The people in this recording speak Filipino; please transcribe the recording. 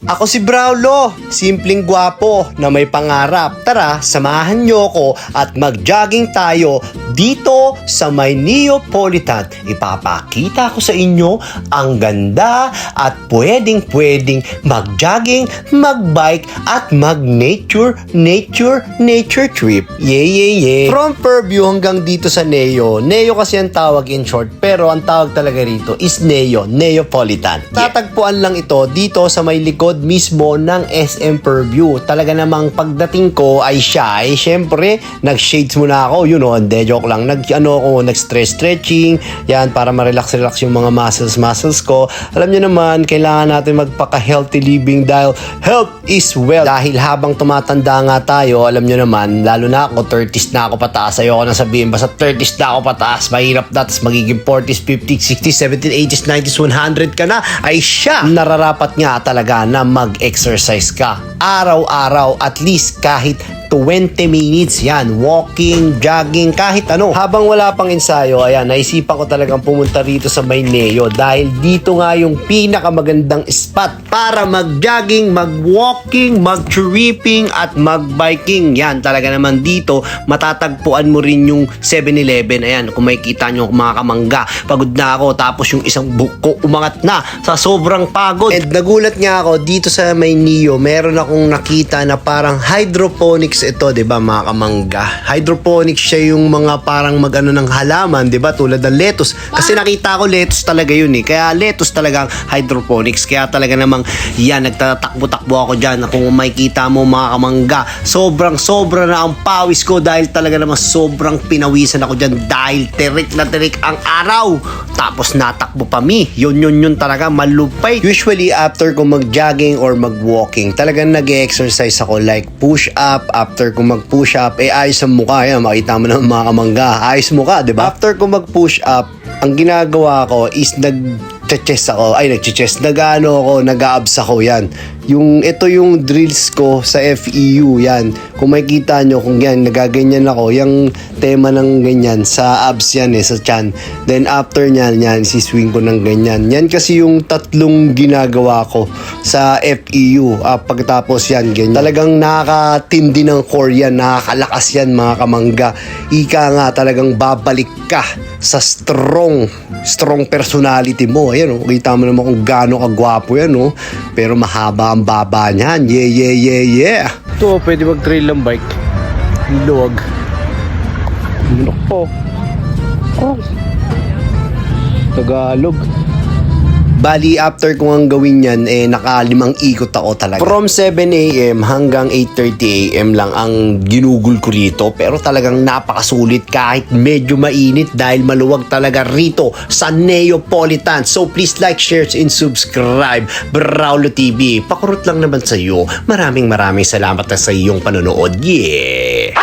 Ako si Braulo, simpleng gwapo na may pangarap. Tara, samahan niyo ko at mag-jogging tayo dito sa may Neapolitan. Ipapakita ko sa inyo ang ganda at pwedeng mag-jogging, mag-bike at mag-nature trip. Yeah. From Fairview hanggang dito sa Neo. Neo kasi ang tawag in short, pero ang tawag talaga rito is Neapolitan. Tatagpuan lang ito dito sa may likod mismo ng SM Fairview. Talaga namang pagdating ko ay siya ay syempre nag-shades muna ako, hindi, joke lang. Nag-stress stretching, yan, para ma-relax yung mga muscles ko. Alam niyo naman, kailangan natin magpaka-healthy living dahil health is wealth. Dahil habang tumatanda nga tayo, alam niyo naman, lalo na ako, 30s na ako pataas. Ayoko na sabihin, basta 30s na ako pataas, mahirap na, tapos magiging 40s, 50s, 60s, 70s, 80s, 90s, 100 ka na, ay siya, nararapat nga talaga na mag-exercise ka araw-araw, at least kahit 20 minutes yan, walking, jogging, kahit ano. Habang wala pang ensayo, ayan, naisipan ko talagang pumunta rito sa may Neo dahil dito nga yung pinakamagandang spot para mag-jogging, mag-walking, mag-tripping at mag-biking. Yan, talaga naman dito matatagpuan mo rin yung 7-Eleven. Ayan, kung makikita nyo mga kamangga, pagod na ako, tapos yung isang buko umangat na sa sobrang pagod. And nagulat nga ako dito sa may Neo, meron akong nakita na parang hydroponics ito, 'di ba, mga kamangga? Hydroponics siya yung mga parang magano ng halaman, 'di ba? Tulad ng lettuce. Kasi nakita ko lettuce talaga 'yun eh. Kaya lettuce talagang hydroponics. Kaya talaga namang yan, nagtatakbo-takbo ako diyan. Kung makikita mo mga kamangga, sobra na ang pawis ko dahil talaga namang sobrang pinawisan ako diyan dahil tirik na tirik ang araw. Tapos natakbo pa mi. Yun talaga malupay. Usually after ko mag-jogging or mag-walking, talagang nag-exercise ako like push up. After ko mag-push up, ayos ang mukha. Yan, makita mo naman mga kamangga, ayos mukha, diba? After ko mag-push up, ang ginagawa ko is nag-chest ako, nag-abs ako, yan. Ito yung drills ko sa FEU, yan. Kung makikita nyo, kung yan, nagaganyan ako, yung tema ng ganyan, sa abs yan sa chan. Then after nyan, siswing ko ng ganyan. Yan kasi yung tatlong ginagawa ko sa FEU. Pagkatapos yan, ganyan. Talagang nakakatindi ng core yan, nakakalakas yan mga kamangga. Ika nga, talagang babalik ka sa strong personality mo. Ayan, kita mo naman kung gaano kagwapo yan, pero mahaba ang baba niyan. Yeah. Ito, pwede mag-trail ng bike. Luwag. Tagalog. Bali, after ko ang gawin yan, naka-5 ikot ako talaga. From 7 a.m. hanggang 8:30 a.m. lang ang ginugol ko rito. Pero talagang napakasulit kahit medyo mainit dahil maluwag talaga rito sa Neapolitan. So please like, share, and subscribe. Braulo TV. Pakurot lang naman sa iyo. Maraming salamat sa iyong panonood. Yeah!